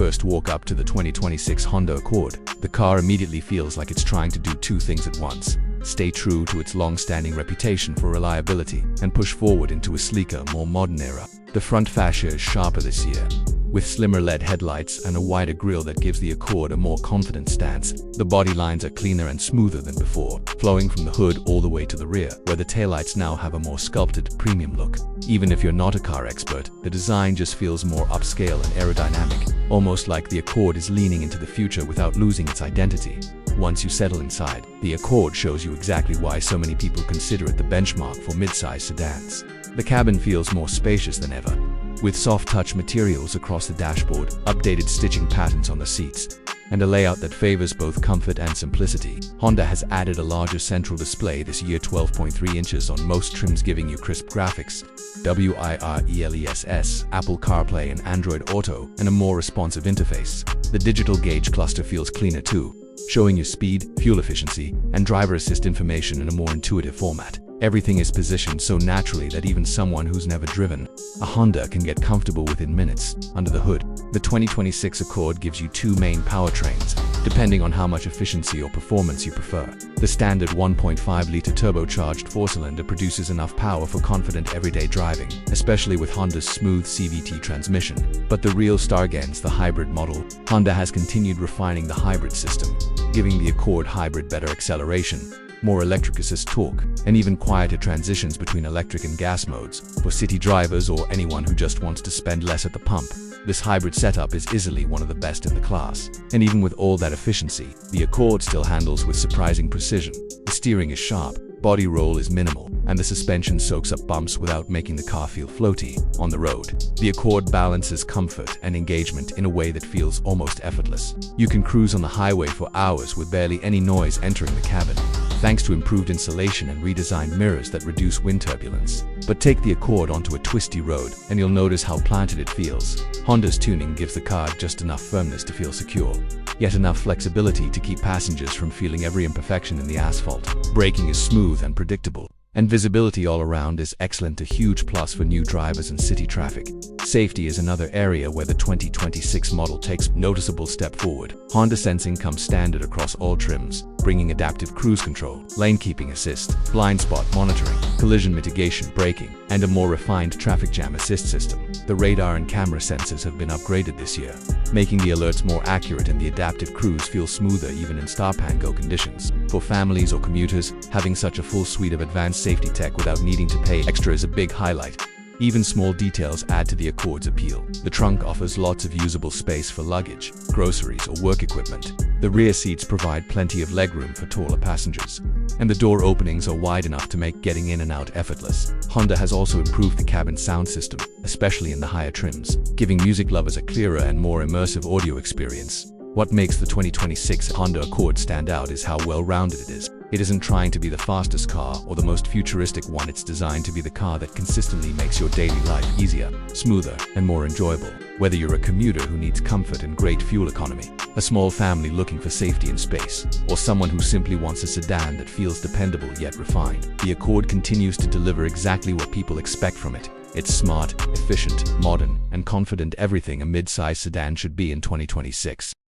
first walk up to the 2026 Honda Accord, the car immediately feels like it's trying to do two things at once: stay true to its long-standing reputation for reliability and push forward into a sleeker, more modern era. The front fascia is sharper this year, with slimmer LED headlights and a wider grille that gives the Accord a more confident stance. The body lines are cleaner and smoother than before, flowing from the hood all the way to the rear, where the taillights now have a more sculpted, premium look. Even if you're not a car expert, the design just feels more upscale and aerodynamic, almost like the Accord is leaning into the future without losing its identity. Once you settle inside, the Accord shows you exactly why so many people consider it the benchmark for mid-size sedans. The cabin feels more spacious than ever, with soft-touch materials across the dashboard, updated stitching patterns on the seats, and a layout that favors both comfort and simplicity. Honda has added a larger central display this year, 12.3 inches on most trims, giving you crisp graphics, wireless, Apple CarPlay and Android Auto, and a more responsive interface. The digital gauge cluster feels cleaner too, showing you speed, fuel efficiency, and driver assist information in a more intuitive format. Everything is positioned so naturally that even someone who's never driven a Honda can get comfortable within minutes. Under the hood, the 2026 Accord gives you two main powertrains, depending on how much efficiency or performance you prefer. The standard 1.5-liter turbocharged four-cylinder produces enough power for confident everyday driving, especially with Honda's smooth CVT transmission. But the real star against the hybrid model, Honda has continued refining the hybrid system, giving the Accord Hybrid better acceleration, more electric assist torque, and even quieter transitions between electric and gas modes. For city drivers or anyone who just wants to spend less at the pump, this hybrid setup is easily one of the best in the class. And even with all that efficiency, the Accord still handles with surprising precision. The steering is sharp, body roll is minimal, and the suspension soaks up bumps without making the car feel floaty on the road. The Accord balances comfort and engagement in a way that feels almost effortless. You can cruise on the highway for hours with barely any noise entering the cabin, thanks to improved insulation and redesigned mirrors that reduce wind turbulence. But take the Accord onto a twisty road, and you'll notice how planted it feels. Honda's tuning gives the car just enough firmness to feel secure, yet enough flexibility to keep passengers from feeling every imperfection in the asphalt. Braking is smooth and predictable, and visibility all around is excellent, a huge plus for new drivers and city traffic. Safety is another area where the 2026 model takes a noticeable step forward. Honda Sensing comes standard across all trims, bringing adaptive cruise control, lane keeping assist, blind spot monitoring, collision mitigation braking, and a more refined traffic jam assist system. The radar and camera sensors have been upgraded this year, making the alerts more accurate and the adaptive cruise feel smoother even in stop-and-go conditions. For families or commuters, having such a full suite of advanced safety tech without needing to pay extra is a big highlight. Even small details add to the Accord's appeal. The trunk offers lots of usable space for luggage, groceries, or work equipment. The rear seats provide plenty of legroom for taller passengers, and the door openings are wide enough to make getting in and out effortless. Honda has also improved the cabin sound system, especially in the higher trims, giving music lovers a clearer and more immersive audio experience. What makes the 2026 Honda Accord stand out is how well-rounded it is. It isn't trying to be the fastest car or the most futuristic one, it's designed to be the car that consistently makes your daily life easier, smoother, and more enjoyable. Whether you're a commuter who needs comfort and great fuel economy, a small family looking for safety and space, or someone who simply wants a sedan that feels dependable yet refined, the Accord continues to deliver exactly what people expect from it. It's smart, efficient, modern, and confident, everything a mid-size sedan should be in 2026.